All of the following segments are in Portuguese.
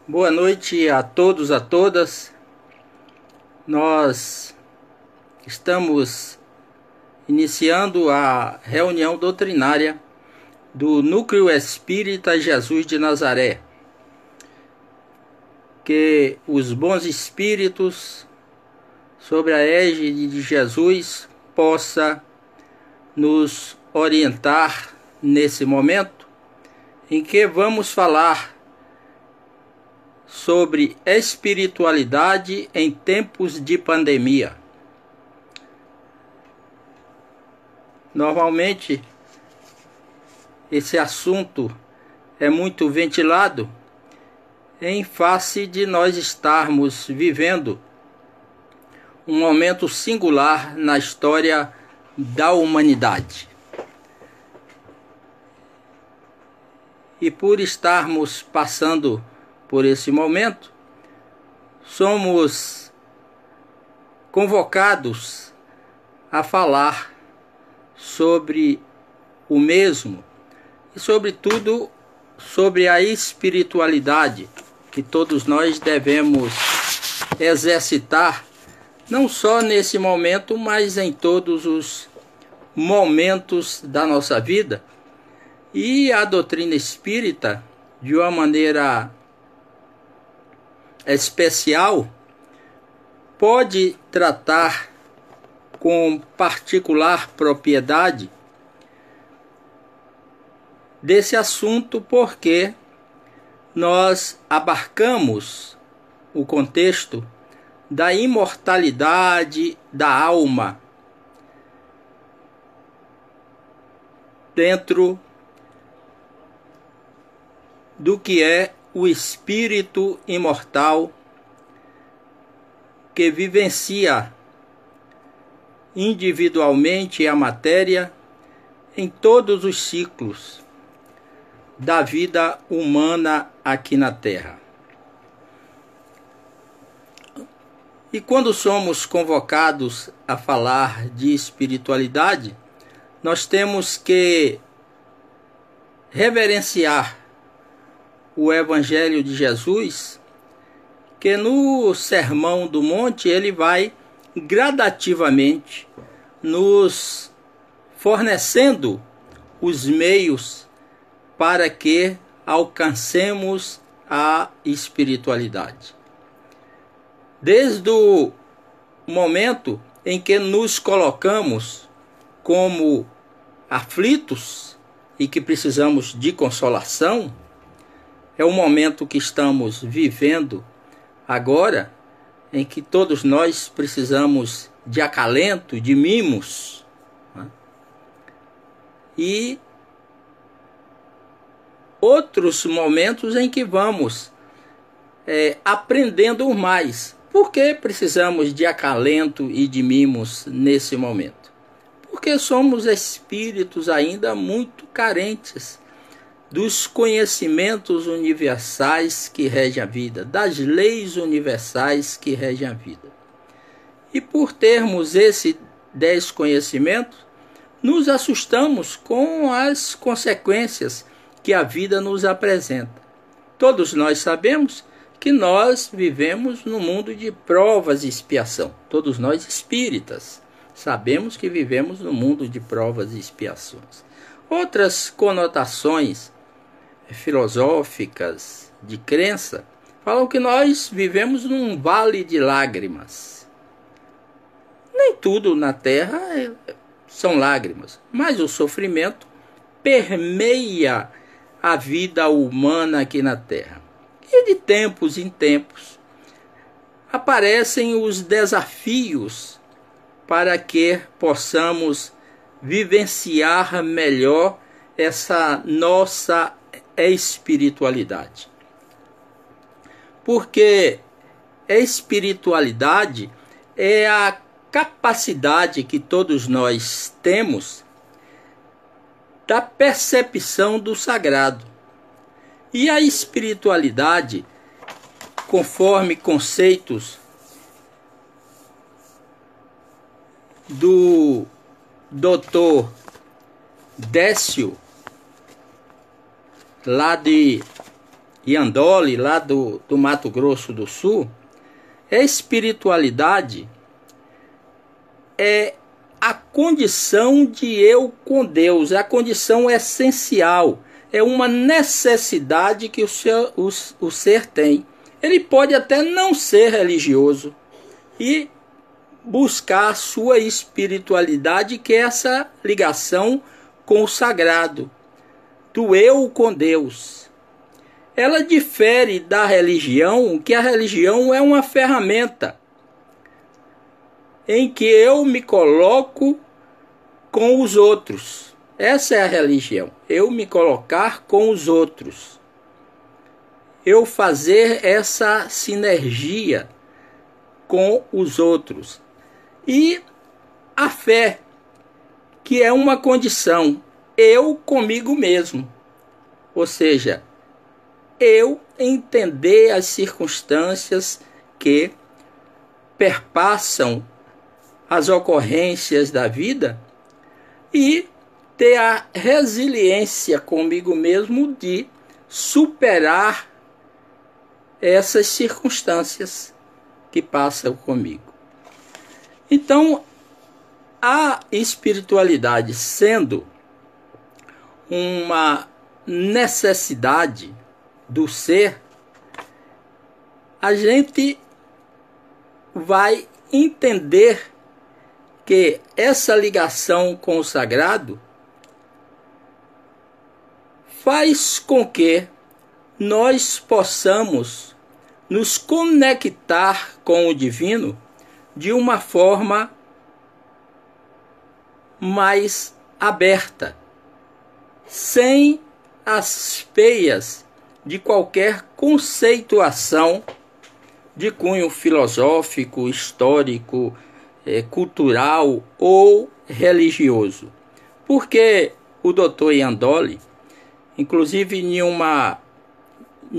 Boa noite a todos, a todas. Nós estamos iniciando a reunião doutrinária do Núcleo Espírita Jesus de Nazaré. Que os bons espíritos, sob a égide de Jesus, possa nos orientar nesse momento em que vamos falar sobre espiritualidade em tempos de pandemia. Normalmente, esse assunto é muito ventilado em face de nós estarmos vivendo um momento singular na história da humanidade. E por estarmos passando por esse momento, somos convocados a falar sobre o mesmo e, sobretudo, sobre a espiritualidade que todos nós devemos exercitar, não só nesse momento, mas em todos os momentos da nossa vida. E a doutrina espírita, de uma maneira especial, pode tratar com particular propriedade desse assunto, porque nós abarcamos o contexto da imortalidade da alma dentro do que é o espírito imortal que vivencia individualmente a matéria em todos os ciclos da vida humana aqui na Terra. E quando somos convocados a falar de espiritualidade, nós temos que reverenciar o Evangelho de Jesus, que no Sermão do Monte ele vai gradativamente nos fornecendo os meios para que alcancemos a espiritualidade. Desde o momento em que nos colocamos como aflitos e que precisamos de consolação, é o momento que estamos vivendo agora, em que todos nós precisamos de acalento, de mimos, né? E outros momentos em que vamos aprendendo mais. Por que precisamos de acalento e de mimos nesse momento? Porque somos espíritos ainda muito carentes dos conhecimentos universais que regem a vida, das leis universais que regem a vida. E por termos esse desconhecimento, nos assustamos com as consequências que a vida nos apresenta. Todos nós sabemos que nós vivemos no mundo de provas e expiação. Todos nós espíritas sabemos que vivemos no mundo de provas e expiações. Outras conotações filosóficas de crença falam que nós vivemos num vale de lágrimas. Nem tudo na Terra são lágrimas, mas o sofrimento permeia a vida humana aqui na Terra. E de tempos em tempos aparecem os desafios para que possamos vivenciar melhor essa nossa espiritualidade. Porque a espiritualidade é a capacidade que todos nós temos da percepção do sagrado. E a espiritualidade, conforme conceitos do Dr. Décio, lá de Iandoli, lá do Mato Grosso do Sul, espiritualidade é a condição de eu com Deus, é a condição essencial, é uma necessidade que o ser tem. Ele pode até não ser religioso e buscar a sua espiritualidade, que é essa ligação com o sagrado, do eu com Deus. Ela difere da religião, que a religião é uma ferramenta em que eu me coloco com os outros. Essa é a religião, eu me colocar com os outros. Eu fazer essa sinergia com os outros. E a fé, que é uma condição, eu comigo mesmo. Ou seja, eu entender as circunstâncias que perpassam as ocorrências da vida e ter a resiliência comigo mesmo de superar essas circunstâncias que passam comigo. Então, a espiritualidade sendo uma necessidade do ser, a gente vai entender que essa ligação com o sagrado faz com que nós possamos nos conectar com o divino de uma forma mais aberta, sem as peias de qualquer conceituação de cunho filosófico, histórico, cultural ou religioso. Porque o Dr. Iandoli, inclusive em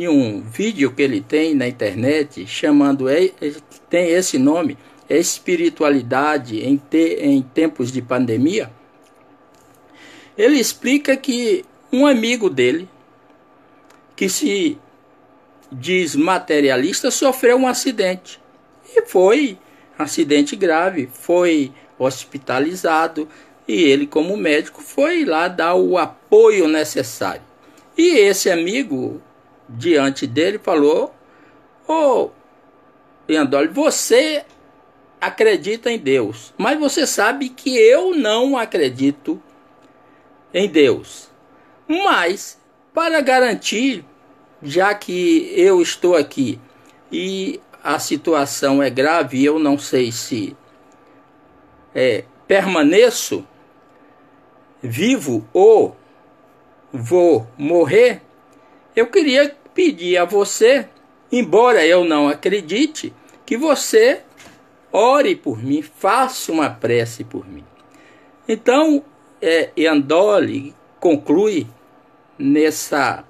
um vídeo que ele tem na internet, tem esse nome, Espiritualidade em Tempos de Pandemia, ele explica que um amigo dele, que se diz materialista, sofreu um acidente. E foi um acidente grave, foi hospitalizado e ele, como médico, foi lá dar o apoio necessário. E esse amigo, diante dele, falou: "Ô, Iandoli, você acredita em Deus, mas você sabe que eu não acredito em Deus. Mas, para garantir, já que eu estou aqui e a situação é grave e eu não sei se permaneço vivo ou vou morrer, eu queria pedir a você, embora eu não acredite, que você ore por mim, faça uma prece por mim." Então, Iandoli conclui nessa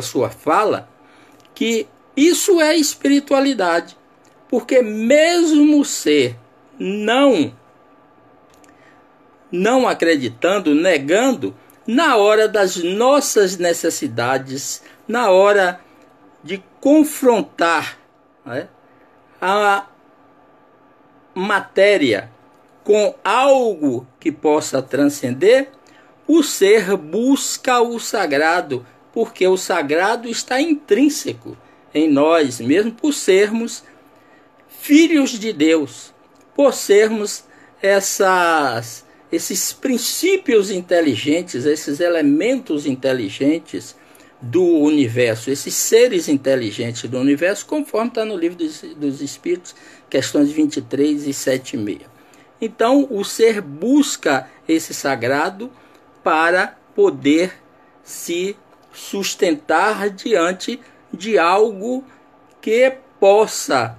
sua fala que isso é espiritualidade, porque mesmo o ser não acreditando, negando, na hora das nossas necessidades, na hora de confrontar, né, a matéria com algo que possa transcender, o ser busca o sagrado, porque o sagrado está intrínseco em nós, mesmo por sermos filhos de Deus, por sermos esses princípios inteligentes, esses elementos inteligentes do universo, esses seres inteligentes do universo, conforme está no livro dos Espíritos, questões 23 e 76. Então, o ser busca esse sagrado para poder se sustentar diante de algo que possa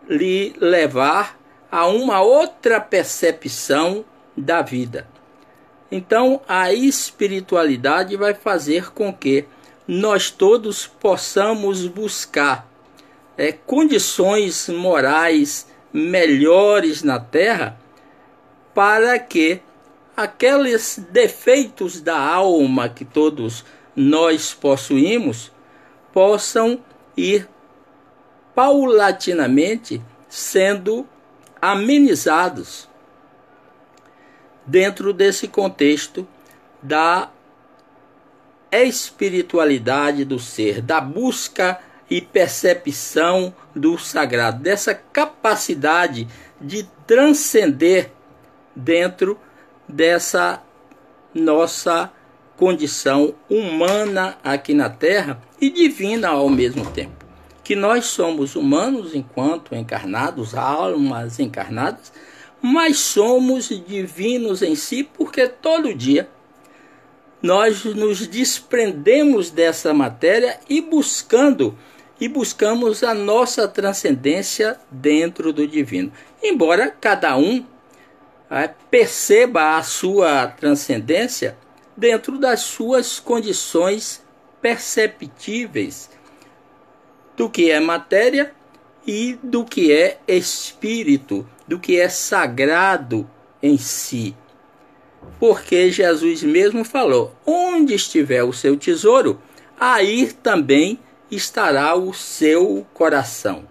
lhe levar a uma outra percepção da vida. Então, a espiritualidade vai fazer com que nós todos possamos buscar condições morais melhores na Terra, para que aqueles defeitos da alma que todos nós possuímos possam ir paulatinamente sendo amenizados dentro desse contexto da espiritualidade do ser, da busca e percepção do sagrado, dessa capacidade de transcender dentro dessa nossa condição humana aqui na Terra e divina ao mesmo tempo. Que nós somos humanos enquanto encarnados, almas encarnadas, mas somos divinos em si, porque todo dia nós nos desprendemos dessa matéria e buscamos a nossa transcendência dentro do divino. Embora cada um perceba a sua transcendência dentro das suas condições perceptíveis do que é matéria e do que é espírito, do que é sagrado em si. Porque Jesus mesmo falou: onde estiver o seu tesouro, aí também estará o seu coração.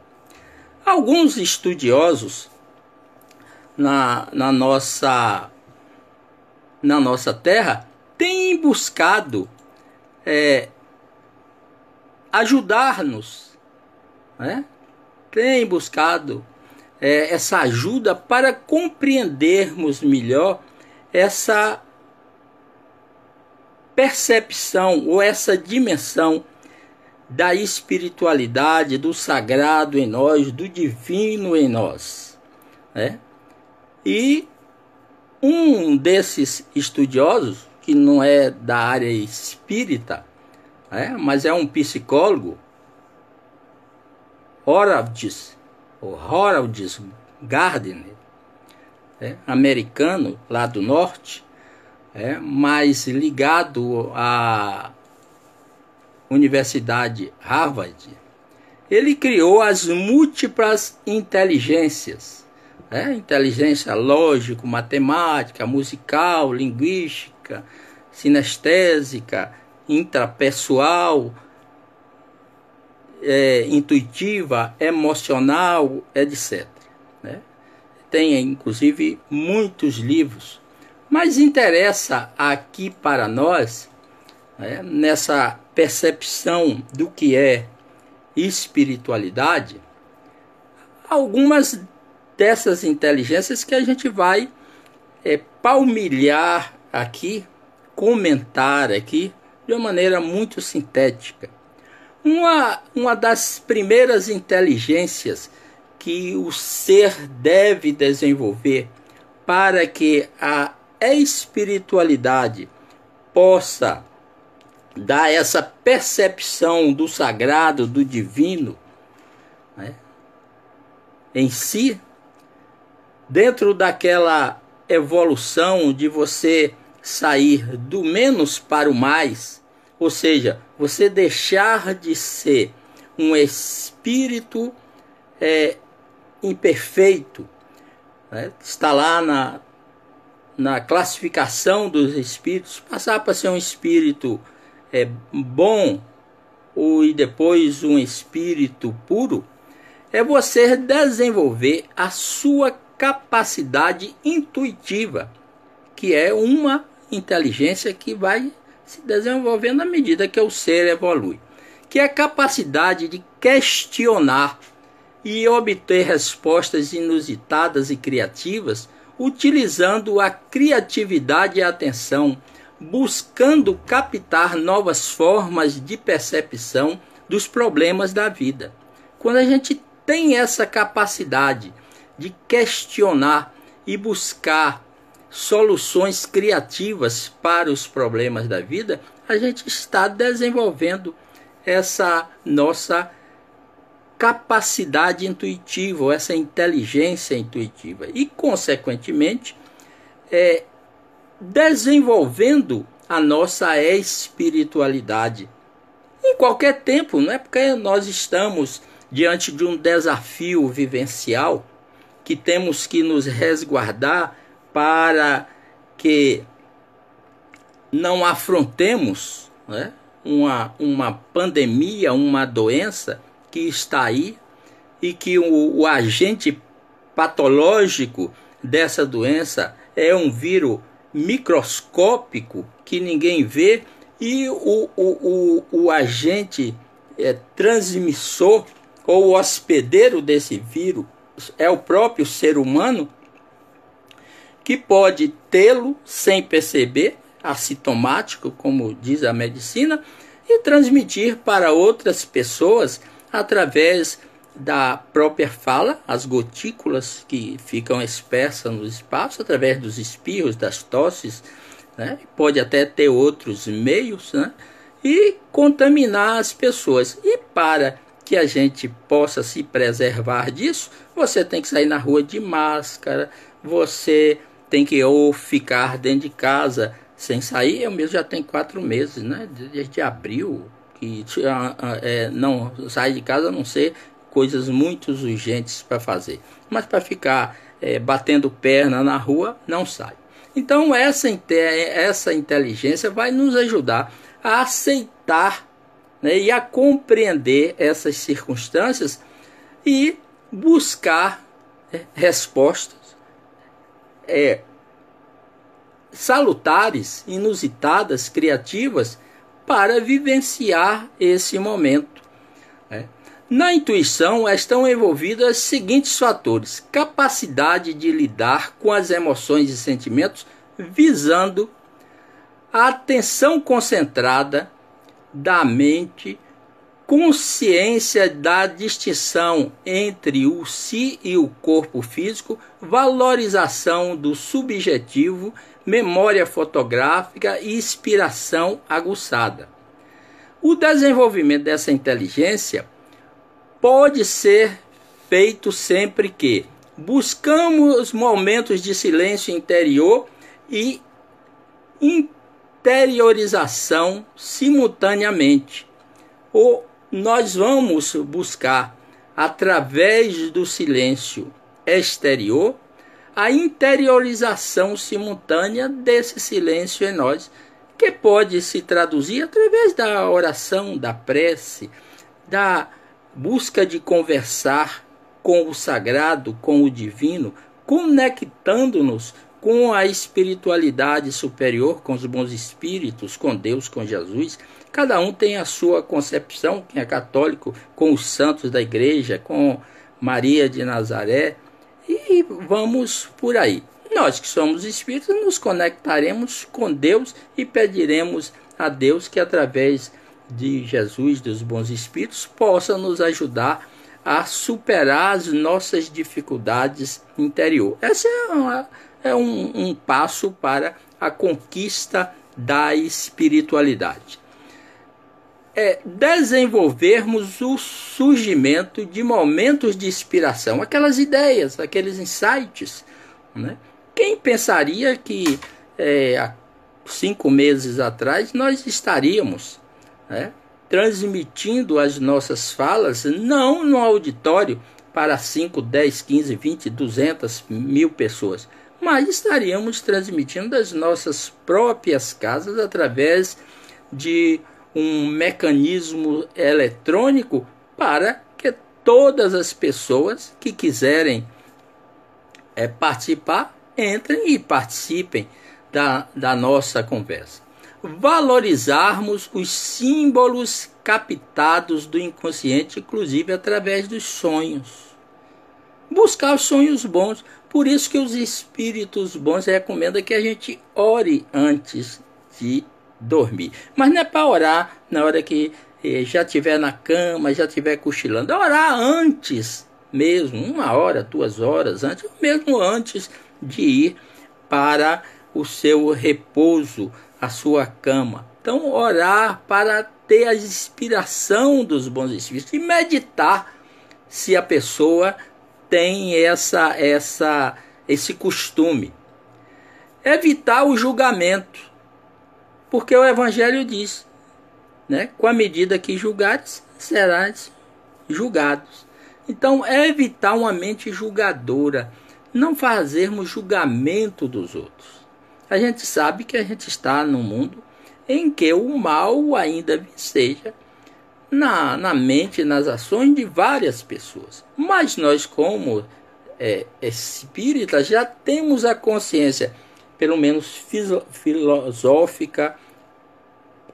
Alguns estudiosos na nossa terra têm buscado ajudar-nos, né? Têm buscado essa ajuda para compreendermos melhor essa percepção ou essa dimensão da espiritualidade, do sagrado em nós, do divino em nós, né? E um desses estudiosos, que não é da área espírita, mas é um psicólogo, Harold Gardner, americano lá do norte, mas ligado à Universidade Harvard, ele criou as múltiplas inteligências, inteligência lógico-matemática, musical, linguística, sinestésica, intrapessoal, intuitiva, emocional, etc. Tem inclusive muitos livros, mas interessa aqui para nós, nessa percepção do que é espiritualidade, algumas dessas inteligências que a gente vai palmilhar aqui, comentar aqui de uma maneira muito sintética. Uma das primeiras inteligências que o ser deve desenvolver para que a espiritualidade possa dar essa percepção do sagrado, do divino, em si, dentro daquela evolução de você sair do menos para o mais, ou seja, você deixar de ser um espírito imperfeito, está lá na classificação dos espíritos, passar para ser um espírito bom e depois um espírito puro, é você desenvolver a sua capacidade intuitiva, que é uma inteligência que vai se desenvolvendo à medida que o ser evolui, que é a capacidade de questionar e obter respostas inusitadas e criativas, utilizando a criatividade e a atenção, buscando captar novas formas de percepção dos problemas da vida. Quando a gente tem essa capacidade de questionar e buscar soluções criativas para os problemas da vida, a gente está desenvolvendo essa nossa capacidade intuitiva, ou essa inteligência intuitiva e, consequentemente, desenvolvendo a nossa espiritualidade. Em qualquer tempo, não é porque nós estamos diante de um desafio vivencial que temos que nos resguardar para que não afrontemos uma pandemia, uma doença que está aí e que o agente patológico dessa doença é um vírus microscópico que ninguém vê, e o agente transmissor ou hospedeiro desse vírus é o próprio ser humano, que pode tê-lo sem perceber, assintomático, como diz a medicina, e transmitir para outras pessoas através da própria fala, as gotículas que ficam espessas no espaço, através dos espirros, das tosses, né? Pode até ter outros meios, né? E contaminar as pessoas. E para que a gente possa se preservar disso, você tem que sair na rua de máscara, você tem que ou ficar dentro de casa sem sair. Eu mesmo já tenho 4 meses, né? Desde abril, que não sai de casa a não ser coisas muito urgentes para fazer. Mas para ficar batendo perna na rua, não sai. Então essa inteligência vai nos ajudar a aceitar, né, e a compreender essas circunstâncias e buscar respostas salutares, inusitadas, criativas, para vivenciar esse momento, né? Na intuição estão envolvidos os seguintes fatores: capacidade de lidar com as emoções e sentimentos, visando a atenção concentrada da mente, consciência da distinção entre o si e o corpo físico, valorização do subjetivo, memória fotográfica e inspiração aguçada. O desenvolvimento dessa inteligência pode ser feito sempre que buscamos momentos de silêncio interior e interiorização simultaneamente. Ou nós vamos buscar, através do silêncio exterior, a interiorização simultânea desse silêncio em nós, que pode se traduzir através da oração, da prece, da busca de conversar com o sagrado, com o divino, conectando-nos com a espiritualidade superior, com os bons espíritos, com Deus, com Jesus. Cada um tem a sua concepção, quem é católico, com os santos da igreja, com Maria de Nazaré, e vamos por aí. Nós que somos espíritos nos conectaremos com Deus e pediremos a Deus que, através de Jesus, dos bons espíritos, possa nos ajudar a superar as nossas dificuldades interior. Esse é um passo para a conquista da espiritualidade. Desenvolvermos o surgimento de momentos de inspiração, aquelas ideias, aqueles insights, né? Quem pensaria que há 5 meses atrás nós estaríamos, né, transmitindo as nossas falas, não no auditório para 5, 10, 15, 20, 200, 1000 pessoas, mas estaríamos transmitindo das nossas próprias casas através de um mecanismo eletrônico, para que todas as pessoas que quiserem participar, entrem e participem da nossa conversa. Valorizarmos os símbolos captados do inconsciente, inclusive através dos sonhos. Buscar os sonhos bons. Por isso que os espíritos bons recomendam que a gente ore antes de dormir. Mas não é para orar na hora que já estiver na cama, já estiver cochilando. É orar antes mesmo, 1 hora, 2 horas antes, ou mesmo antes de ir para o seu repouso, a sua cama. Então, orar para ter a inspiração dos bons espíritos e meditar, se a pessoa tem esse costume. Evitar o julgamento, porque o Evangelho diz, né, com a medida que julgares, serás julgados. Então, evitar uma mente julgadora, não fazermos julgamento dos outros. A gente sabe que a gente está no mundo em que o mal ainda viceja na mente, nas ações de várias pessoas. Mas nós, como espíritas, já temos a consciência, pelo menos filosófica,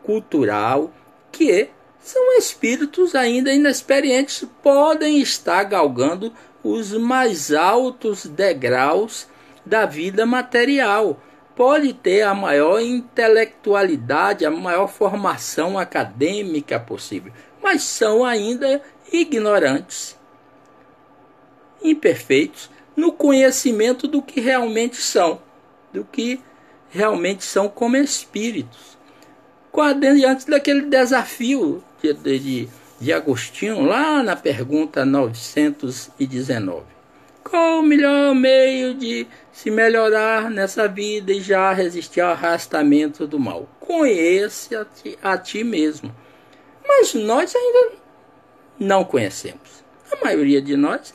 cultural, que são espíritos ainda inexperientes, podem estar galgando os mais altos degraus da vida material. Pode ter a maior intelectualidade, a maior formação acadêmica possível, mas são ainda ignorantes, imperfeitos no conhecimento do que realmente são, como espíritos. Diante daquele desafio de Agostinho, lá na pergunta 919. Qual o melhor meio de se melhorar nessa vida e já resistir ao arrastamento do mal? Conhece a ti mesmo. Mas nós ainda não conhecemos. A maioria de nós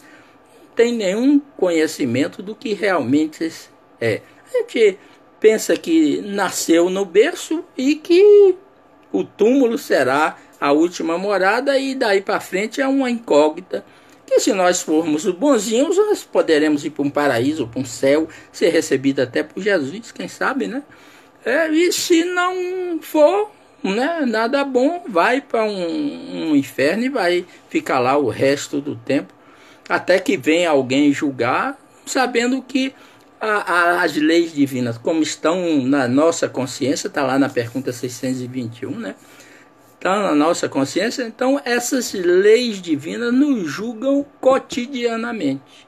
não tem nenhum conhecimento do que realmente é. A gente pensa que nasceu no berço e que o túmulo será a última morada e daí para frente é uma incógnita. Que se nós formos bonzinhos, nós poderemos ir para um paraíso, para um céu, ser recebido até por Jesus, quem sabe, né? E se não for, né, nada bom, vai para um inferno e vai ficar lá o resto do tempo, até que venha alguém julgar, sabendo que as leis divinas, como estão na nossa consciência, está lá na pergunta 621, né? Está na nossa consciência, então essas leis divinas nos julgam cotidianamente.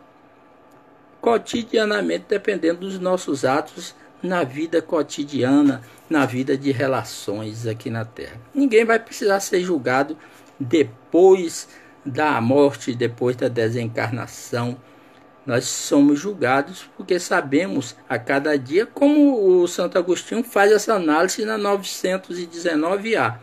Cotidianamente, dependendo dos nossos atos na vida cotidiana, na vida de relações aqui na Terra. Ninguém vai precisar ser julgado depois da morte, depois da desencarnação. Nós somos julgados porque sabemos a cada dia, como o Santo Agostinho faz essa análise na 919A.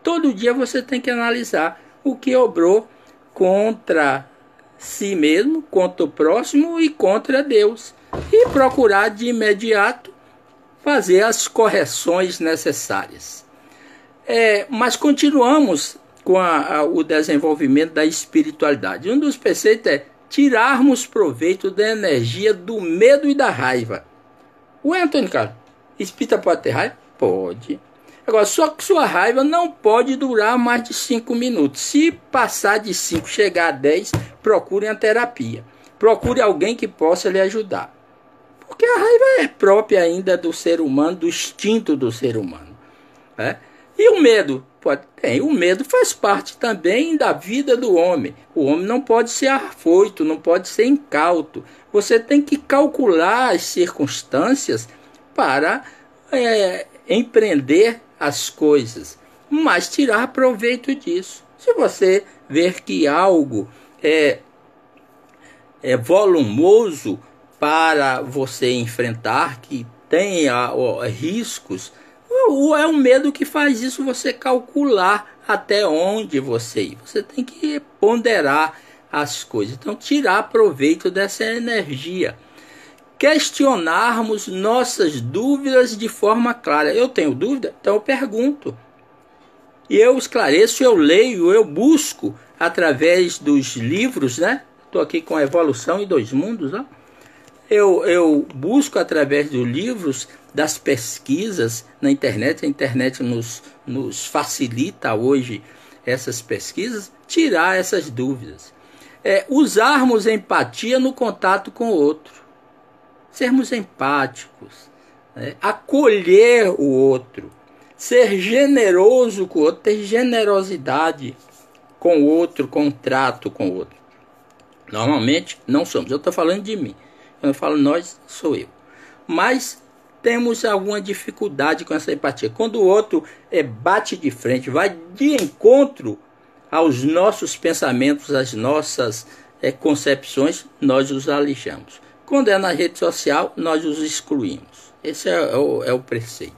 Todo dia você tem que analisar o que obrou contra si mesmo, contra o próximo e contra Deus. E procurar de imediato fazer as correções necessárias. Mas continuamos com o desenvolvimento da espiritualidade. Um dos preceitos é tirarmos proveito da energia do medo e da raiva. Ué, Antônio Carlos, espírita pode ter raiva? Pode. Agora, só que sua raiva não pode durar mais de 5 minutos. Se passar de 5, chegar a 10, procure a terapia. Procure alguém que possa lhe ajudar. Porque a raiva é própria ainda do ser humano, do instinto do ser humano. Né? E o medo? O medo faz parte também da vida do homem. O homem não pode ser afoito, não pode ser incauto. Você tem que calcular as circunstâncias para empreender as coisas, mas tirar proveito disso. Se você ver que algo é volumoso para você enfrentar, que tem riscos, é o medo que faz isso, você calcular até onde você ir. Você tem que ponderar as coisas. Então, tirar proveito dessa energia. Questionarmos nossas dúvidas de forma clara. Eu tenho dúvida? Então eu pergunto. E eu esclareço, eu leio, eu busco através dos livros, né? Estou aqui com a Evolução em Dois Mundos, ó. Eu busco através dos livros, das pesquisas na internet. A internet nos facilita hoje essas pesquisas, tirar essas dúvidas. Usarmos empatia no contato com o outro. Sermos empáticos, né? Acolher o outro, ser generoso com o outro, ter generosidade com o outro, com o trato com o outro. Normalmente não somos, eu estou falando de mim. Quando eu falo nós, sou eu. Mas temos alguma dificuldade com essa empatia. Quando o outro bate de frente, vai de encontro aos nossos pensamentos, às nossas concepções, nós os alijamos. Quando é na rede social, nós os excluímos. Esse é o preceito.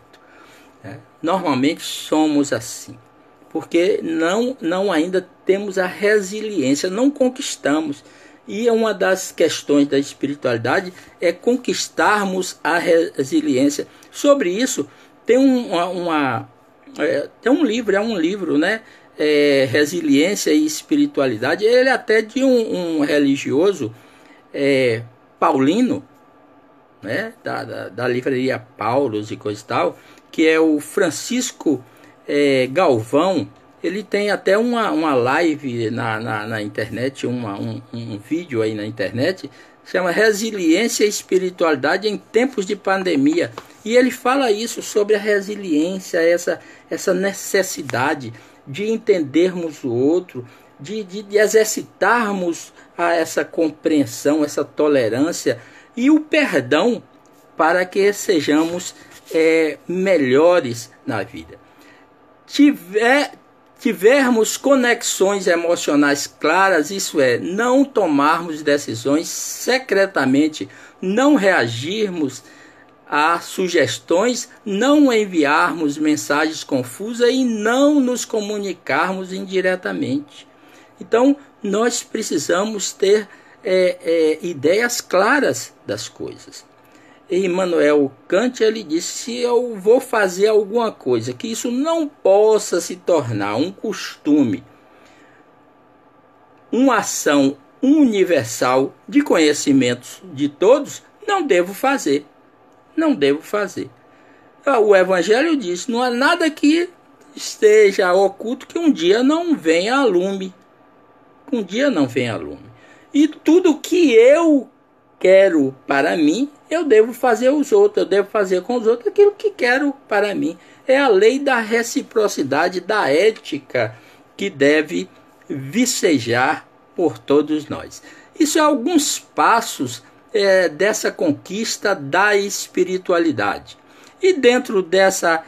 Normalmente somos assim, porque não ainda temos a resiliência, não conquistamos. E uma das questões da espiritualidade é conquistarmos a resiliência. Sobre isso, tem tem um livro, né? Resiliência e Espiritualidade. Ele é até de um religioso paulino, né? Da livraria Paulos e coisa e tal, que é o Francisco Galvão. Ele tem até uma live na internet, um vídeo aí na internet, chama Resiliência e Espiritualidade em Tempos de Pandemia. E ele fala isso sobre a resiliência, essa necessidade de entendermos o outro, de exercitarmos essa compreensão, essa tolerância e o perdão para que sejamos melhores na vida. Tivermos conexões emocionais claras, isso é, não tomarmos decisões secretamente, não reagirmos a sugestões, não enviarmos mensagens confusas e não nos comunicarmos indiretamente. Então, nós precisamos ter ideias claras das coisas. E Immanuel Kant, ele disse, se eu vou fazer alguma coisa, que isso não possa se tornar um costume, uma ação universal de conhecimentos de todos, não devo fazer. Não devo fazer. O Evangelho diz, não há nada que esteja oculto que um dia não venha a lume. Um dia não venha a lume. E tudo que eu quero para mim, eu devo fazer aos outros, eu devo fazer com os outros aquilo que quero para mim. É a lei da reciprocidade, da ética que deve vicejar por todos nós. Isso é alguns passos dessa conquista da espiritualidade. E dentro dessa,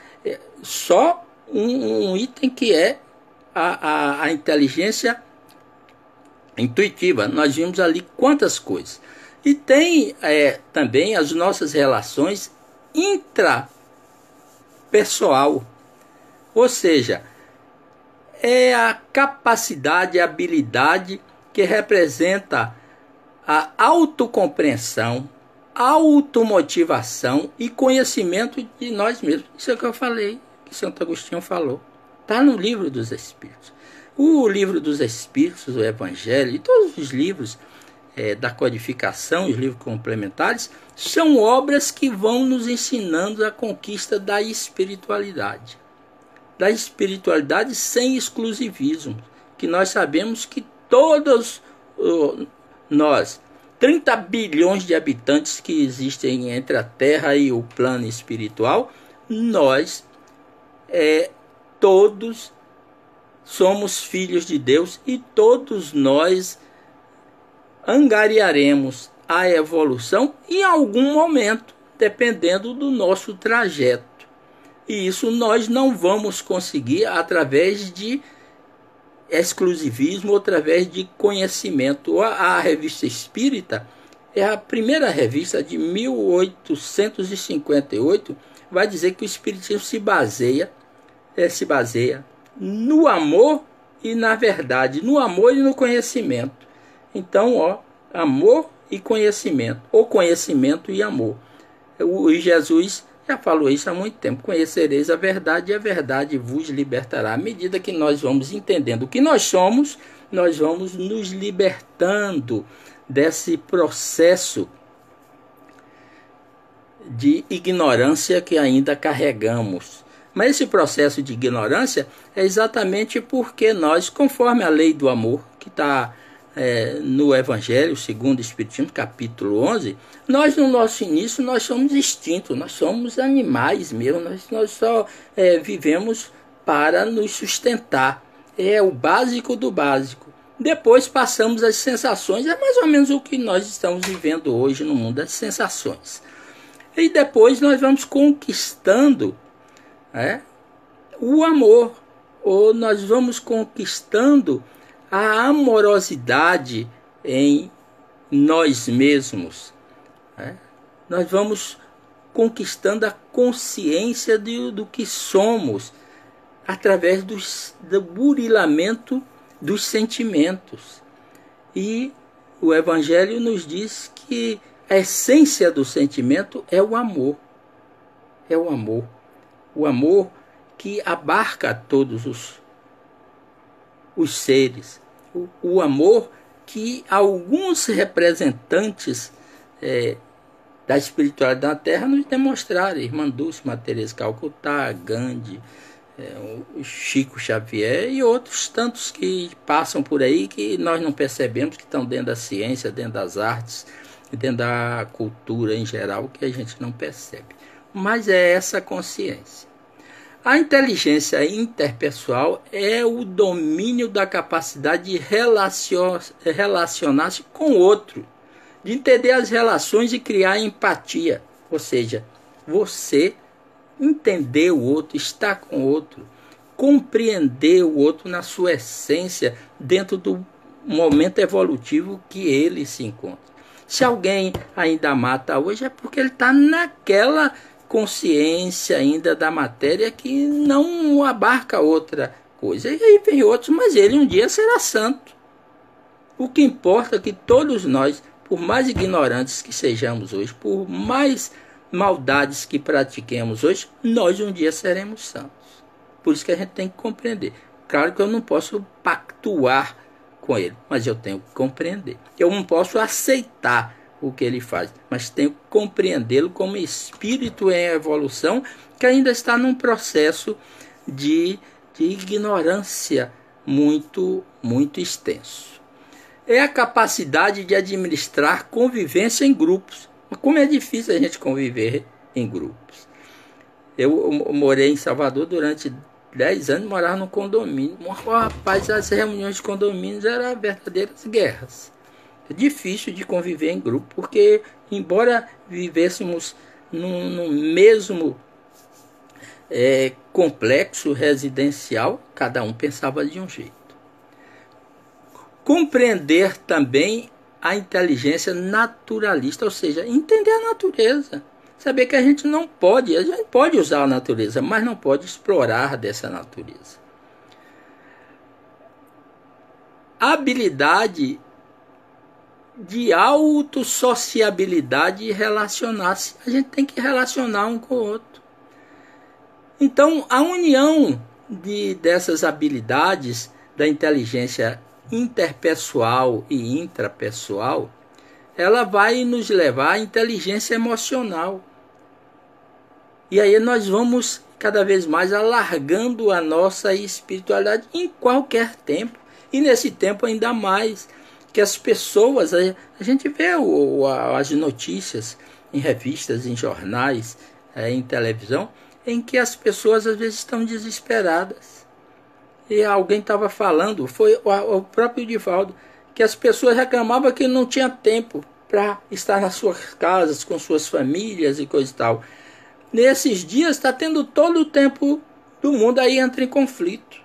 só um item que é a inteligência intuitiva. Nós vimos ali quantas coisas. E tem também as nossas relações intrapessoal. Ou seja, é a capacidade, a habilidade que representa a autocompreensão, automotivação e conhecimento de nós mesmos. Isso é o que eu falei, que Santo Agostinho falou. Está no Livro dos Espíritos. O Livro dos Espíritos, o Evangelho e todos os livros da codificação, os livros complementares, são obras que vão nos ensinando a conquista da espiritualidade. Da espiritualidade sem exclusivismo, que nós sabemos que todos nós, 30 bilhões de habitantes que existem entre a Terra e o plano espiritual, nós todos somos filhos de Deus e todos nós angariaremos a evolução em algum momento, dependendo do nosso trajeto. E isso nós não vamos conseguir através de exclusivismo, através de conhecimento. A Revista Espírita é a primeira revista de 1858, vai dizer que o Espiritismo se baseia no amor e na verdade, no amor e no conhecimento. Então, amor e conhecimento, ou conhecimento e amor. O Jesus já falou isso há muito tempo. Conhecereis a verdade e a verdade vos libertará. À medida que nós vamos entendendo o que nós somos, nós vamos nos libertando desse processo de ignorância que ainda carregamos. Mas esse processo de ignorância é exatamente porque nós, conforme a lei do amor, que está no Evangelho segundo o Espiritismo, capítulo 11, nós no nosso início nós somos extintos, nós somos animais mesmo, nós só vivemos para nos sustentar. É o básico do básico. Depois passamos às sensações, é mais ou menos o que nós estamos vivendo hoje no mundo, das sensações. E depois nós vamos conquistando o amor, ou nós vamos conquistando a amorosidade em nós mesmos. Nós vamos conquistando a consciência do que somos através do burilamento dos sentimentos. E o Evangelho nos diz que a essência do sentimento é o amor. É o amor. O amor que abarca todos os seres. O amor que alguns representantes da espiritualidade da Terra nos demonstraram. Irmã Dulce, Madre Teresa de Calcutá, Gandhi, o Chico Xavier e outros tantos que passam por aí que nós não percebemos, que estão dentro da ciência, dentro das artes, dentro da cultura em geral, que a gente não percebe. Mas é essa consciência. A inteligência interpessoal é o domínio da capacidade de relacionar-se com o outro, de entender as relações e criar empatia. Ou seja, você entender o outro, estar com o outro, compreender o outro na sua essência, dentro do momento evolutivo que ele se encontra. Se alguém ainda mata hoje, é porque ele está naquela consciência ainda da matéria que não abarca outra coisa. E aí vem outros, mas ele um dia será santo. O que importa é que todos nós, por mais ignorantes que sejamos hoje, por mais maldades que pratiquemos hoje, nós um dia seremos santos. Por isso que a gente tem que compreender. Claro que eu não posso pactuar com ele, mas eu tenho que compreender. Eu não posso aceitar o que ele faz, mas tenho que compreendê-lo como espírito em evolução, que ainda está num processo de ignorância muito extenso. É a capacidade de administrar convivência em grupos. Mas como é difícil a gente conviver em grupos. Eu morei em Salvador durante 10 anos, morava num condomínio. Rapaz, as reuniões de condomínios eram verdadeiras guerras. É difícil de conviver em grupo, porque embora vivêssemos no mesmo complexo residencial, cada um pensava de um jeito. Compreender também a inteligência naturalista, ou seja, entender a natureza. Saber que a gente pode usar a natureza, mas não pode explorar dessa natureza. A habilidade de autossociabilidade e relacionar-se. A gente tem que relacionar um com o outro. Então, a união dessas habilidades da inteligência interpessoal e intrapessoal, ela vai nos levar à inteligência emocional. E aí nós vamos cada vez mais alargando a nossa espiritualidade em qualquer tempo. E nesse tempo ainda mais, que as pessoas, a gente vê as notícias em revistas, em jornais, em televisão, em que as pessoas às vezes estão desesperadas. E alguém estava falando, foi o próprio Divaldo, que as pessoas reclamavam que não tinha tempo para estar nas suas casas, com suas famílias e coisa e tal. Nesses dias está tendo todo o tempo do mundo, aí entra em conflito.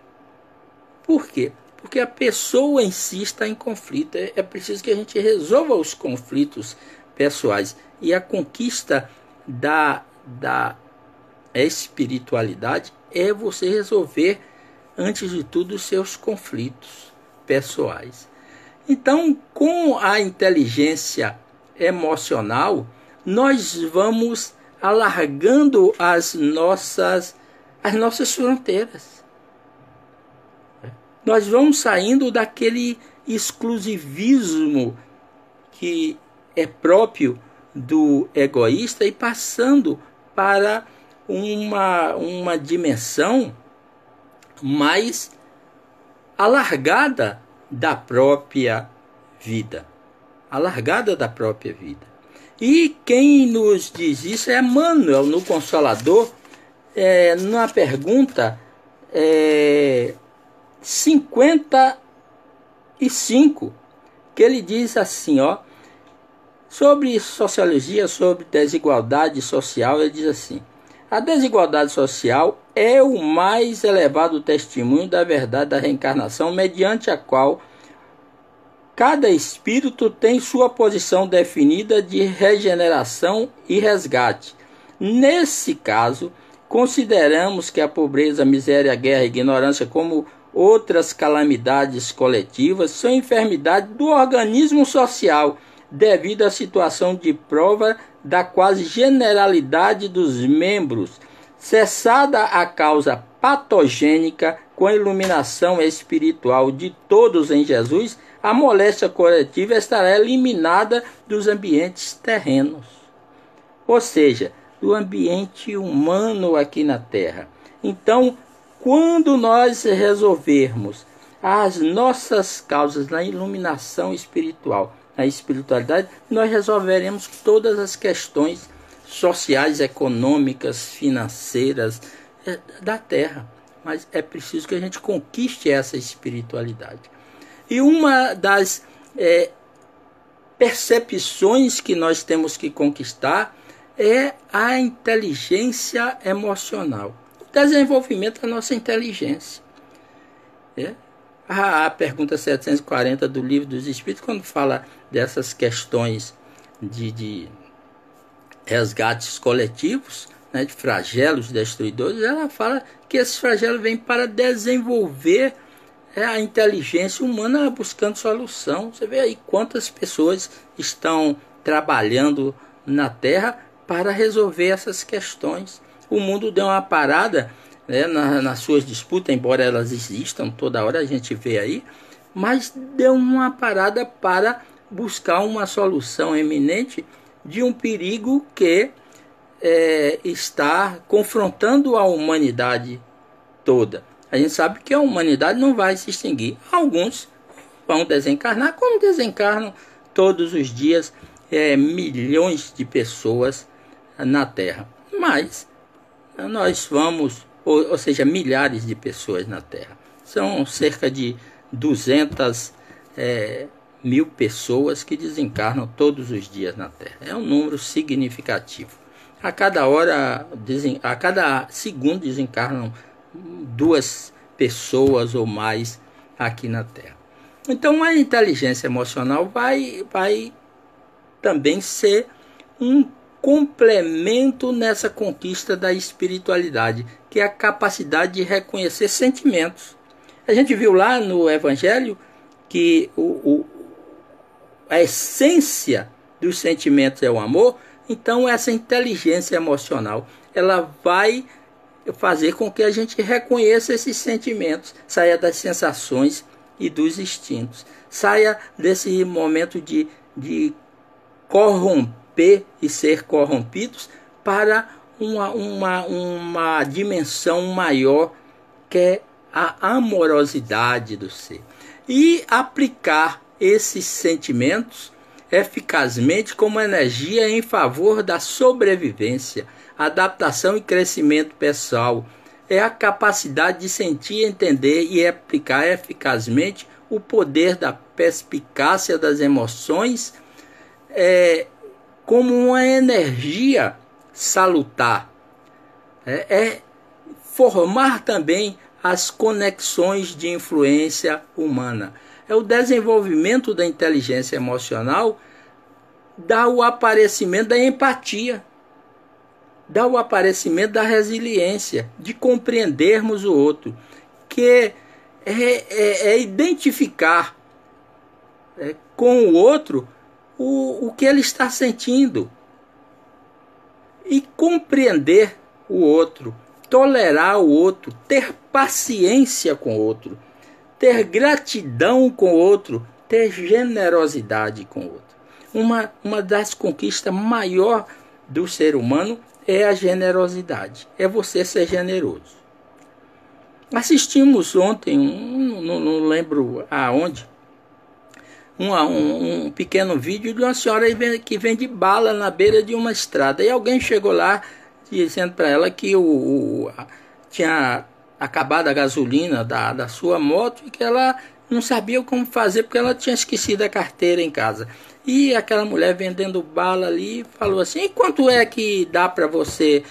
Por quê? Porque a pessoa em si está em conflito. É preciso que a gente resolva os conflitos pessoais. E a conquista da espiritualidade é você resolver, antes de tudo, os seus conflitos pessoais. Então, com a inteligência emocional, nós vamos alargando as nossas fronteiras. Nós vamos saindo daquele exclusivismo que é próprio do egoísta e passando para uma dimensão mais alargada da própria vida. Alargada da própria vida. E quem nos diz isso é Emmanuel, no Consolador, na pergunta 55, que ele diz assim, sobre sociologia, sobre desigualdade social, ele diz assim: a desigualdade social é o mais elevado testemunho da verdade da reencarnação, mediante a qual cada espírito tem sua posição definida de regeneração e resgate. Nesse caso, consideramos que a pobreza, a miséria, a guerra e a ignorância, como outras calamidades coletivas, são enfermidades do organismo social, devido à situação de prova da quase generalidade dos membros, Cessada a causa patogênica com a iluminação espiritual de todos em Jesus, a moléstia coletiva estará eliminada dos ambientes terrenos, ou seja, do ambiente humano aqui na Terra. Então, quando nós resolvermos as nossas causas na iluminação espiritual, na espiritualidade, nós resolveremos todas as questões sociais, econômicas, financeiras da Terra. Mas é preciso que a gente conquiste essa espiritualidade. E uma das percepções que nós temos que conquistar é a inteligência emocional. O desenvolvimento da nossa inteligência. A pergunta 740 do Livro dos Espíritos, quando fala dessas questões de resgates coletivos, né, de flagelos destruidores, ela fala que esses flagelos vêm para desenvolver a inteligência humana buscando solução. Você vê aí quantas pessoas estão trabalhando na Terra para resolver essas questões. O mundo deu uma parada, né, nas suas disputas, embora elas existam, toda hora a gente vê aí, mas deu uma parada para buscar uma solução eminente de um perigo que está confrontando a humanidade toda. A gente sabe que a humanidade não vai se extinguir. Alguns vão desencarnar, como desencarnam todos os dias milhões de pessoas na Terra. Mas nós vamos, ou seja, milhares de pessoas na Terra. São cerca de 200 mil pessoas que desencarnam todos os dias na Terra. É um número significativo. A cada hora, a cada segundo desencarnam 2 pessoas ou mais aqui na Terra. Então a inteligência emocional vai também ser um complemento nessa conquista da espiritualidade, que é a capacidade de reconhecer sentimentos. A gente viu lá no Evangelho que a essência dos sentimentos é o amor. Então essa inteligência emocional, ela vai fazer com que a gente reconheça esses sentimentos, saia das sensações e dos instintos, saia desse momento de corromper e ser corrompidos para uma dimensão maior, que é a amorosidade do ser, e aplicar esses sentimentos eficazmente como energia em favor da sobrevivência, adaptação e crescimento pessoal. É a capacidade de sentir, entender e aplicar eficazmente o poder da perspicácia das emoções como uma energia salutar. Formar também as conexões de influência humana. O desenvolvimento da inteligência emocional dá o aparecimento da empatia, dá o aparecimento da resiliência, de compreendermos o outro, que é identificar com o outro o que ele está sentindo e compreender o outro, tolerar o outro, ter paciência com o outro, ter gratidão com o outro, ter generosidade com o outro. Uma das conquistas maior do ser humano é a generosidade, é você ser generoso. Assistimos ontem, não lembro aonde, um pequeno vídeo de uma senhora que vende bala na beira de uma estrada, e alguém chegou lá dizendo para ela que tinha acabado a gasolina da sua moto e que ela não sabia como fazer porque ela tinha esquecido a carteira em casa. E aquela mulher vendendo bala ali falou assim: e quanto é que dá para você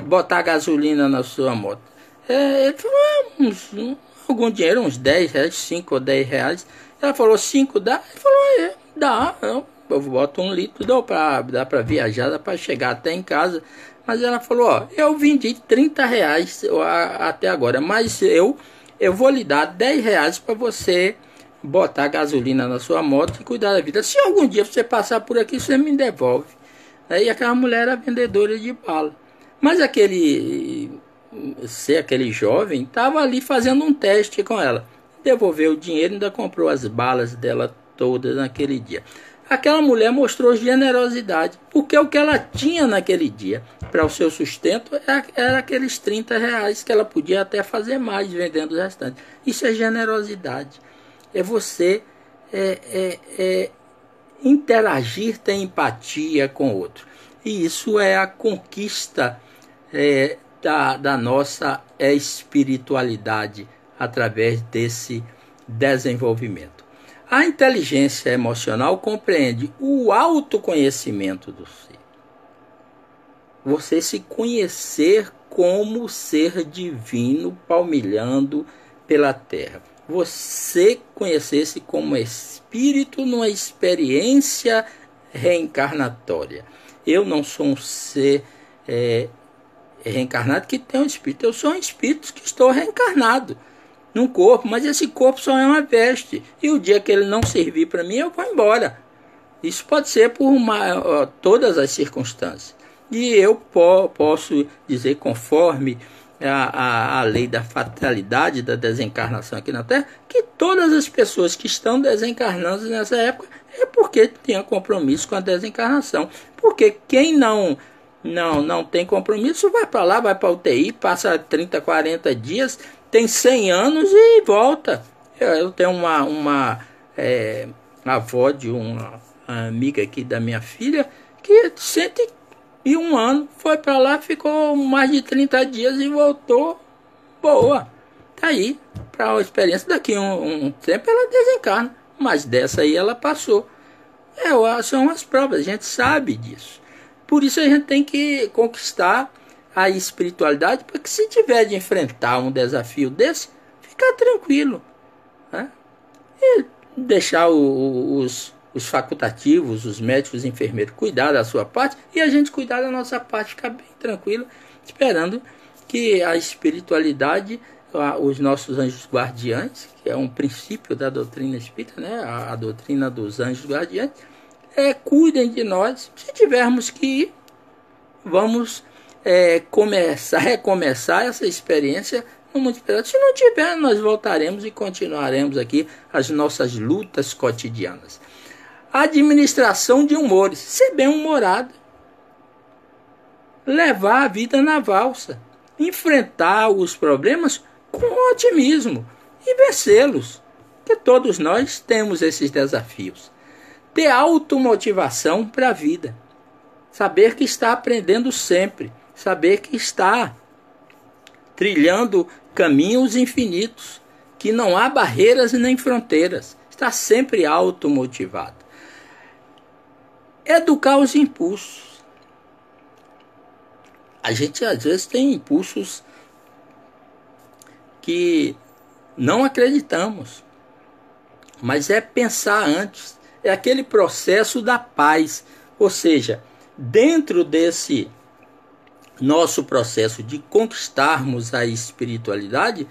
botar gasolina na sua moto? Ele falou: algum dinheiro, uns 10 reais, 5 ou 10 reais. Ela falou: 5 dá? Ele falou: dá, eu boto 1 litro, dá para viajar, dá para chegar até em casa. Mas ela falou: eu vendi 30 reais até agora, mas eu vou lhe dar 10 reais para você botar gasolina na sua moto e cuidar da vida. Se algum dia você passar por aqui, você me devolve. E aquela mulher era vendedora de bala. Mas aquele jovem estava ali fazendo um teste com ela. Devolveu o dinheiro e ainda comprou as balas dela todas naquele dia. Aquela mulher mostrou generosidade, porque o que ela tinha naquele dia para o seu sustento era aqueles R$ 30 que ela podia até fazer mais vendendo os restantes. Isso é generosidade. É você interagir, ter empatia com o outro. E isso é a conquista da nossa espiritualidade através desse desenvolvimento. A inteligência emocional compreende o autoconhecimento do ser. Você se conhecer como ser divino palmilhando pela terra. Você conhecer-se como espírito numa experiência reencarnatória. Eu não sou um ser reencarnado que tem um espírito. Eu sou um espírito que estou reencarnado num corpo, mas esse corpo só é uma veste. E o dia que ele não servir para mim, eu vou embora. Isso pode ser por todas as circunstâncias. E eu posso dizer, conforme a lei da fatalidade da desencarnação aqui na Terra, que todas as pessoas que estão desencarnando nessa época é porque tinham compromisso com a desencarnação. Porque quem não tem compromisso vai para lá, vai para a UTI, passa 30, 40 dias, tem 100 anos e volta. Eu tenho uma avó de uma amiga aqui da minha filha que 101 anos, foi para lá, ficou mais de 30 dias e voltou boa. Tá aí, para a experiência, daqui um tempo ela desencarna, mas dessa aí ela passou. São as provas, a gente sabe disso. Por isso a gente tem que conquistar a espiritualidade, para que se tiver de enfrentar um desafio desse, ficar tranquilo, né? E deixar os facultativos, os médicos, os enfermeiros cuidar da sua parte e a gente cuidar da nossa parte, ficar bem tranquilo, esperando que a espiritualidade, os nossos anjos guardiães, que é um princípio da doutrina espírita, né? A doutrina dos anjos guardiães, cuidem de nós. Se tivermos que ir, vamos recomeçar essa experiência no mundo espiritual. Se não tiver, nós voltaremos e continuaremos aqui as nossas lutas cotidianas. Administração de humores, ser bem-humorado, levar a vida na valsa, enfrentar os problemas com otimismo e vencê-los, que todos nós temos esses desafios. Ter automotivação para a vida, saber que está aprendendo sempre, saber que está trilhando caminhos infinitos, que não há barreiras nem fronteiras, está sempre automotivado. Educar os impulsos. A gente às vezes tem impulsos que não acreditamos, mas é pensar antes, é aquele processo da paz, ou seja, dentro desse nosso processo de conquistarmos a espiritualidade,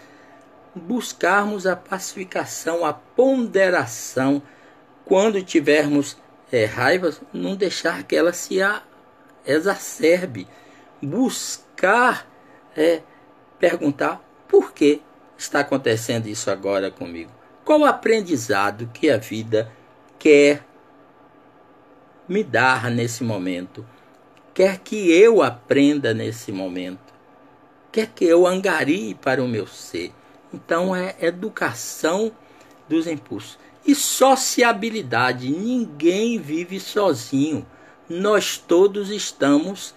buscarmos a pacificação, a ponderação. Quando tivermos raiva, não deixar que ela se exacerbe. Buscar perguntar por que está acontecendo isso agora comigo. Qual o aprendizado que a vida quer me dar nesse momento? Quer que eu aprenda nesse momento? Quer que eu angarie para o meu ser? Então é educação dos impulsos. E sociabilidade. Ninguém vive sozinho. Nós todos estamos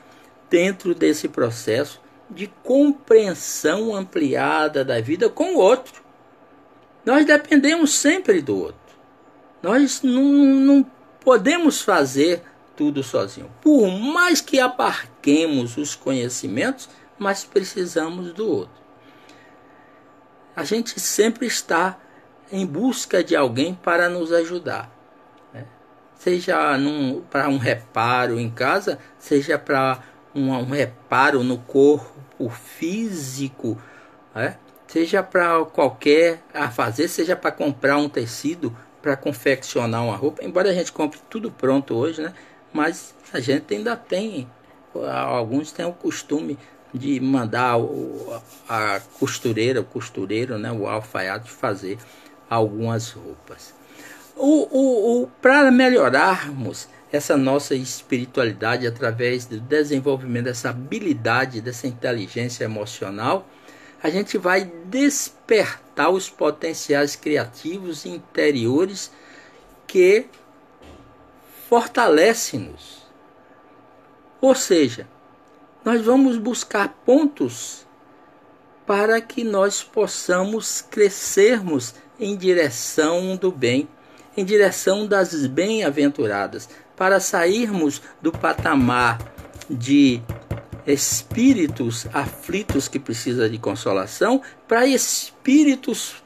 dentro desse processo de compreensão ampliada da vida com o outro. Nós dependemos sempre do outro. Nós não podemos fazer tudo sozinho. Por mais que abarquemos os conhecimentos, mas precisamos do outro. A gente sempre está em busca de alguém para nos ajudar, né? Seja para um reparo em casa, seja para um reparo no corpo físico, né? Seja para qualquer a fazer, seja para comprar um tecido, para confeccionar uma roupa. Embora a gente compre tudo pronto hoje, né? Mas a gente ainda tem alguns têm o costume de mandar a costureira, o costureiro, né, o alfaiate fazer algumas roupas. Para melhorarmos essa nossa espiritualidade através do desenvolvimento dessa habilidade, dessa inteligência emocional, a gente vai despertar os potenciais criativos interiores que fortalecem-nos. Ou seja, nós vamos buscar pontos para que nós possamos crescermos em direção do bem, em direção das bem-aventuradas, para sairmos do patamar de espíritos aflitos que precisam de consolação para espíritos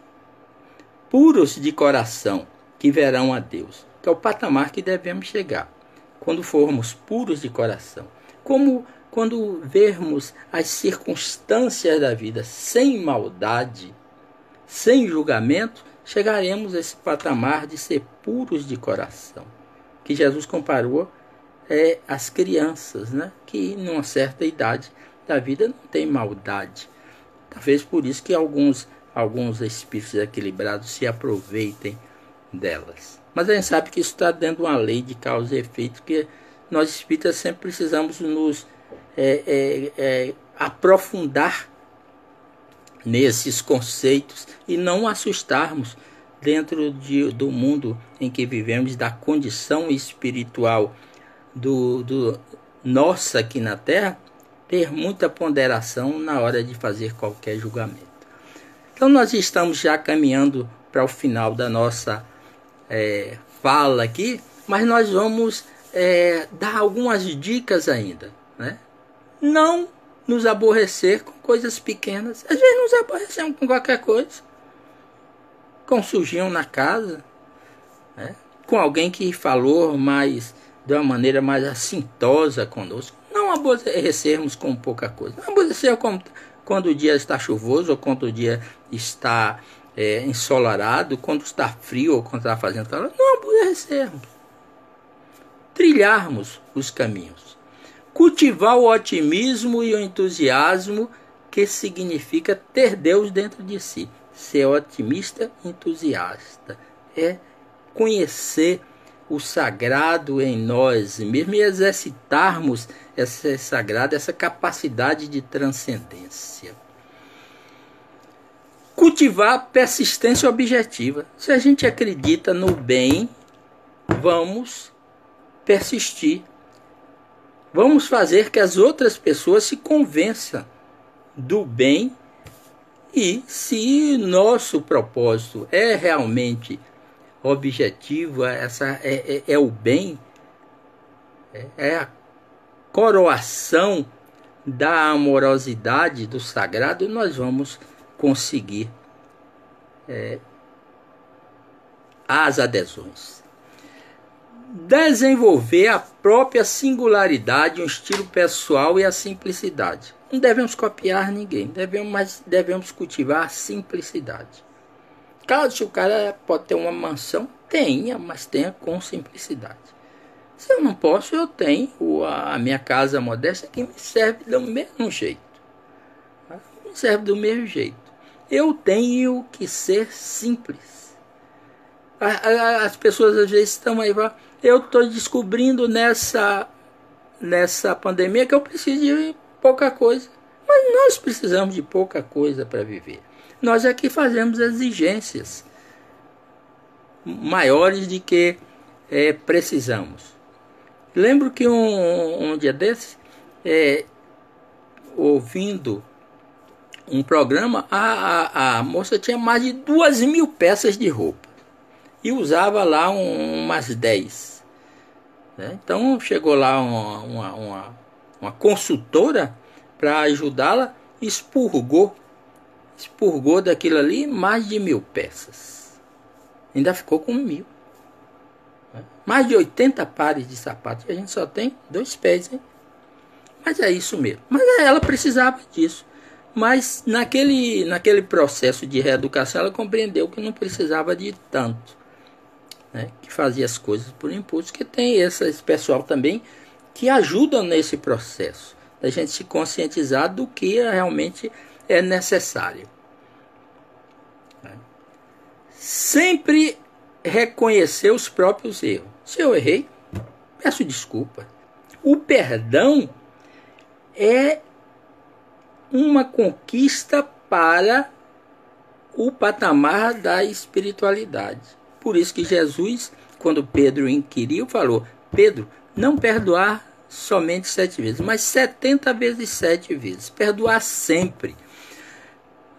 puros de coração que verão a Deus, que é o patamar que devemos chegar quando formos puros de coração. Como quando vermos as circunstâncias da vida sem maldade, sem julgamento, chegaremos a esse patamar de ser puros de coração, que Jesus comparou às crianças, né? Que numa certa idade da vida não tem maldade. Talvez por isso que alguns espíritos equilibrados se aproveitem delas. Mas a gente sabe que isso está dentro de uma lei de causa e efeito, que nós espíritas sempre precisamos nos aprofundar nesses conceitos e não assustarmos dentro do mundo em que vivemos, da condição espiritual do nossa aqui na Terra, ter muita ponderação na hora de fazer qualquer julgamento. Então nós estamos já caminhando para o final da nossa fala aqui, mas nós vamos dar algumas dicas ainda, né? Não nos aborrecer com coisas pequenas. Às vezes nos aborrecemos com qualquer coisa, com um sujinho na casa, né? Com alguém que falou de uma maneira mais assintosa conosco. Não aborrecermos com pouca coisa. Não aborrecer quando o dia está chuvoso, ou quando o dia está ensolarado, quando está frio, ou quando está fazendo calor. Não aborrecermos. Trilharmos os caminhos. Cultivar o otimismo e o entusiasmo, que significa ter Deus dentro de si. Ser otimista, entusiasta. É conhecer o sagrado em nós mesmos e exercitarmos essa sagrada, essa capacidade de transcendência. Cultivar persistência objetiva. Se a gente acredita no bem, vamos persistir. Vamos fazer que as outras pessoas se convençam do bem, e se nosso propósito é realmente objetivo, é o bem, é a coroação da amorosidade, do sagrado, nós vamos conseguir as adesões. Desenvolver a própria singularidade, um estilo pessoal e a simplicidade. Não devemos copiar ninguém, mas devemos cultivar a simplicidade. Claro, se o cara pode ter uma mansão, tenha, mas tenha com simplicidade. Se eu não posso, eu tenho a minha casa modesta, que me serve do mesmo jeito. Me serve do mesmo jeito. Eu tenho que ser simples. As pessoas às vezes estão aí, eu estou descobrindo nessa pandemia que eu preciso de pouca coisa. Mas nós precisamos de pouca coisa para viver. Nós aqui fazemos exigências maiores de que precisamos. Lembro que um dia desses, ouvindo um programa, a moça tinha mais de 2.000 peças de roupa e usava lá umas 10. Né? Então chegou lá uma consultora para ajudá-la, expurgou daquilo ali mais de 1.000 peças. Ainda ficou com 1.000. Mais de 80 pares de sapatos. E a gente só tem 2 pés, hein? Mas é isso mesmo. Mas ela precisava disso. Mas naquele processo de reeducação, ela compreendeu que não precisava de tanto, né? Que fazia as coisas por impulso. Que tem esse pessoal também que ajudam nesse processo, da gente se conscientizar do que realmente é necessário. Sempre reconhecer os próprios erros. Se eu errei, peço desculpa. O perdão é uma conquista para o patamar da espiritualidade. Por isso que Jesus, quando Pedro inquiriu, falou: Pedro, não perdoar somente 7 vezes, mas 70 vezes 7 vezes. Perdoar sempre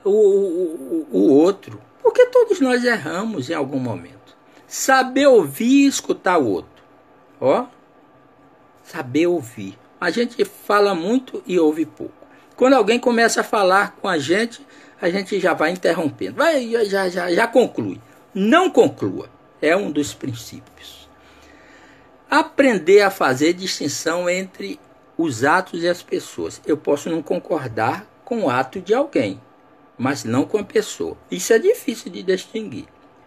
o outro. Porque todos nós erramos em algum momento. Saber ouvir e escutar o outro. Ó, saber ouvir. A gente fala muito e ouve pouco. Quando alguém começa a falar com a gente já vai interrompendo. Já conclui. Não conclua. É um dos princípios. Aprender a fazer distinção entre os atos e as pessoas. Eu posso não concordar com o ato de alguém, mas não com a pessoa. Isso é difícil de distinguir,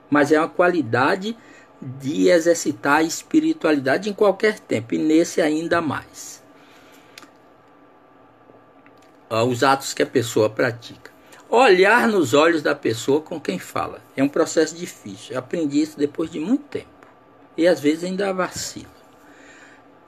mas é uma qualidade de exercitar a espiritualidade em qualquer tempo, e nesse ainda mais. Os atos que a pessoa pratica. Olhar nos olhos da pessoa com quem fala. É um processo difícil. Eu aprendi isso depois de muito tempo. E às vezes ainda vacilo.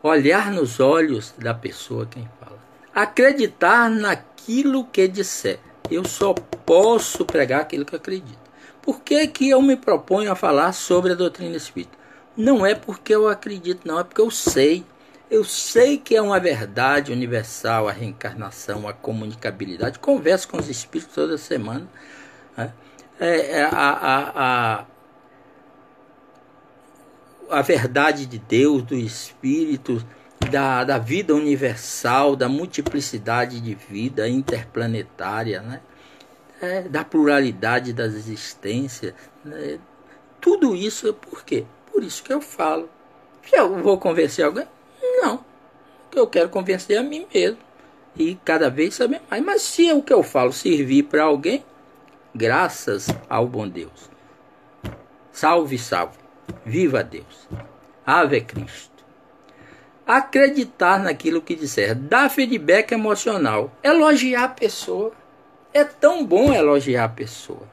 Olhar nos olhos da pessoa quem fala. Acreditar naquilo que disser. Eu só posso pregar aquilo que acredito. Por que que eu me proponho a falar sobre a doutrina espírita? Não é porque eu acredito, não. É porque eu sei. Eu sei que é uma verdade universal, a reencarnação, a comunicabilidade. Converso com os espíritos toda semana. Né? A verdade de Deus, do espírito, da vida universal, da multiplicidade de vida interplanetária, né? Da pluralidade das existências. Né? Tudo isso, por quê? Por isso que eu falo. Se eu vou convencer alguém? Não, porque eu quero convencer a mim mesmo e cada vez saber mais. Mas se o que eu falo servir para alguém, graças ao bom Deus. Salve, salve. Viva Deus. Ave Cristo. Acreditar naquilo que disser. Dar feedback emocional. Elogiar a pessoa. É tão bom elogiar a pessoa.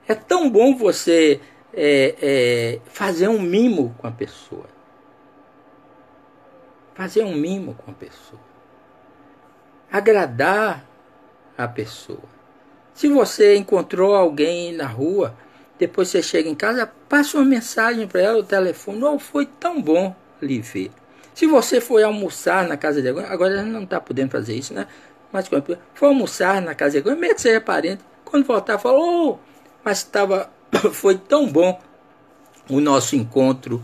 É tão bom você fazer um mimo com a pessoa. Fazer um mimo com a pessoa. Agradar a pessoa. Se você encontrou alguém na rua, depois você chega em casa, passa uma mensagem para ela, o telefone. Oh, foi tão bom lhe ver. Se você foi almoçar na casa de alguém, agora não está podendo fazer isso, né? Mas quando for almoçar na casa de alguém, mesmo que seja parente, quando voltar, falou, oh, mas foi tão bom o nosso encontro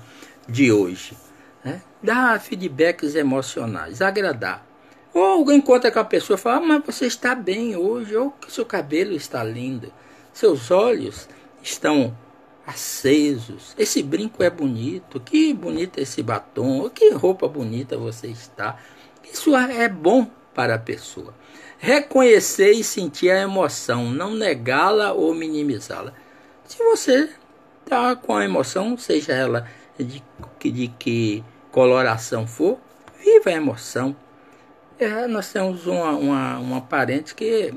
de hoje. Né? Dar feedbacks emocionais, agradar. Ou alguém encontra com a pessoa e fala, mas você está bem hoje, ou que seu cabelo está lindo, seus olhos estão acesos, esse brinco é bonito, que bonito esse batom, que roupa bonita você está. Isso é bom para a pessoa. Reconhecer e sentir a emoção, não negá-la ou minimizá-la. Se você está com a emoção, seja ela de que coloração for, viva a emoção. Nós temos uma parente que,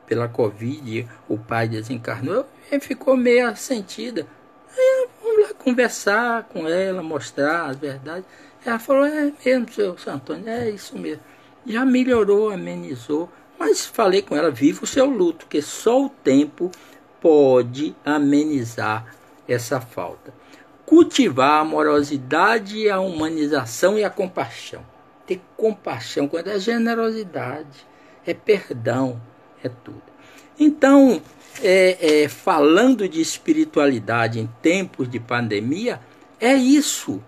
pela Covid, o pai desencarnou e ficou meio sentida. Aí, vamos lá conversar com ela, mostrar as verdades. Ela falou, é mesmo, seu Antônio, é isso mesmo. Já melhorou, amenizou, mas falei com ela, viva o seu luto, que só o tempo pode amenizar essa falta. Cultivar a amorosidade, a humanização e a compaixão. Ter compaixão, quando é generosidade, é perdão, é tudo. Então, falando de espiritualidade em tempos de pandemia, é isso.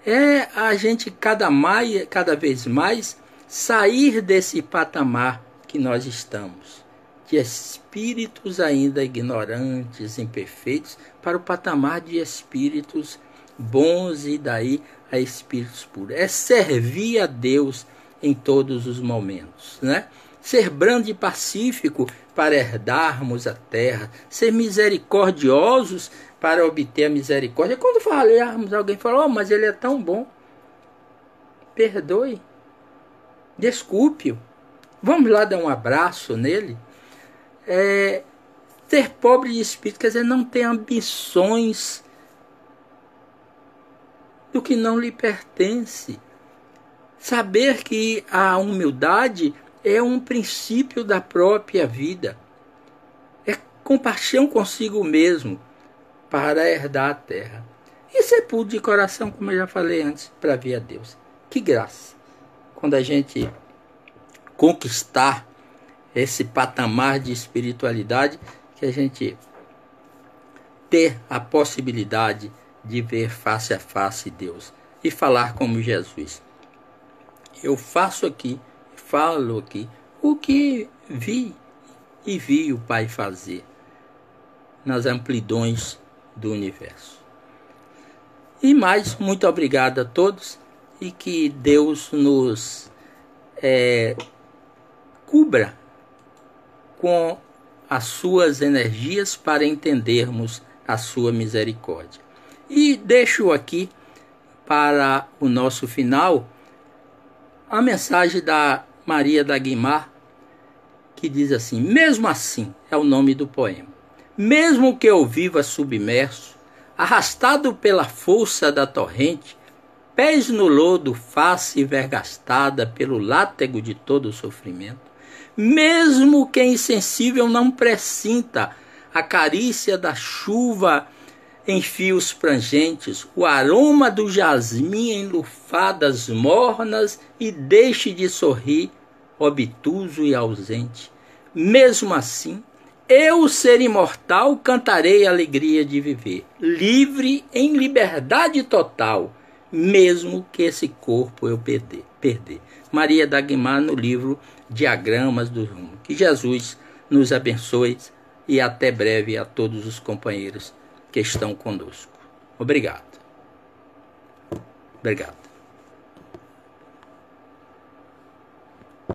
É a gente cada vez mais sair desse patamar que nós estamos, de espíritos ainda ignorantes, imperfeitos, para o patamar de espíritos bons e daí a espíritos puros. É servir a Deus em todos os momentos, né? Ser brando e pacífico para herdarmos a terra, ser misericordiosos para obter a misericórdia. Quando falarmos, alguém fala, oh, mas ele é tão bom. perdoe, desculpe-o. Vamos lá dar um abraço nele. Ser pobre de espírito quer dizer não ter ambições do que não lhe pertence. Saber que a humildade é um princípio da própria vida. É compaixão consigo mesmo para herdar a terra. E ser puro de coração, como eu já falei antes, para vir a Deus. Que graça! Quando a gente conquistar esse patamar de espiritualidade, que a gente ter a possibilidade de ver face a face Deus e falar como Jesus. Eu faço aqui, falo aqui, o que vi e vi o Pai fazer nas amplidões do universo. E mais, muito obrigado a todos e que Deus nos cubra com as suas energias para entendermos a sua misericórdia. E deixo aqui para o nosso final a mensagem da Maria da Guimar, que diz assim: mesmo assim, é o nome do poema, mesmo que eu viva submerso, arrastado pela força da torrente, pés no lodo, face vergastada pelo látego de todo o sofrimento, mesmo que insensível não pressinta a carícia da chuva em fios prangentes, o aroma do jasmim em lufadas mornas e deixe de sorrir, obtuso e ausente. Mesmo assim, eu, ser imortal, cantarei a alegria de viver, livre em liberdade total, mesmo que esse corpo eu perder. Maria da Guimar, no livro Diagramas do Rumo. Que Jesus nos abençoe e até breve a todos os companheiros que estão conosco. Obrigado. Obrigado.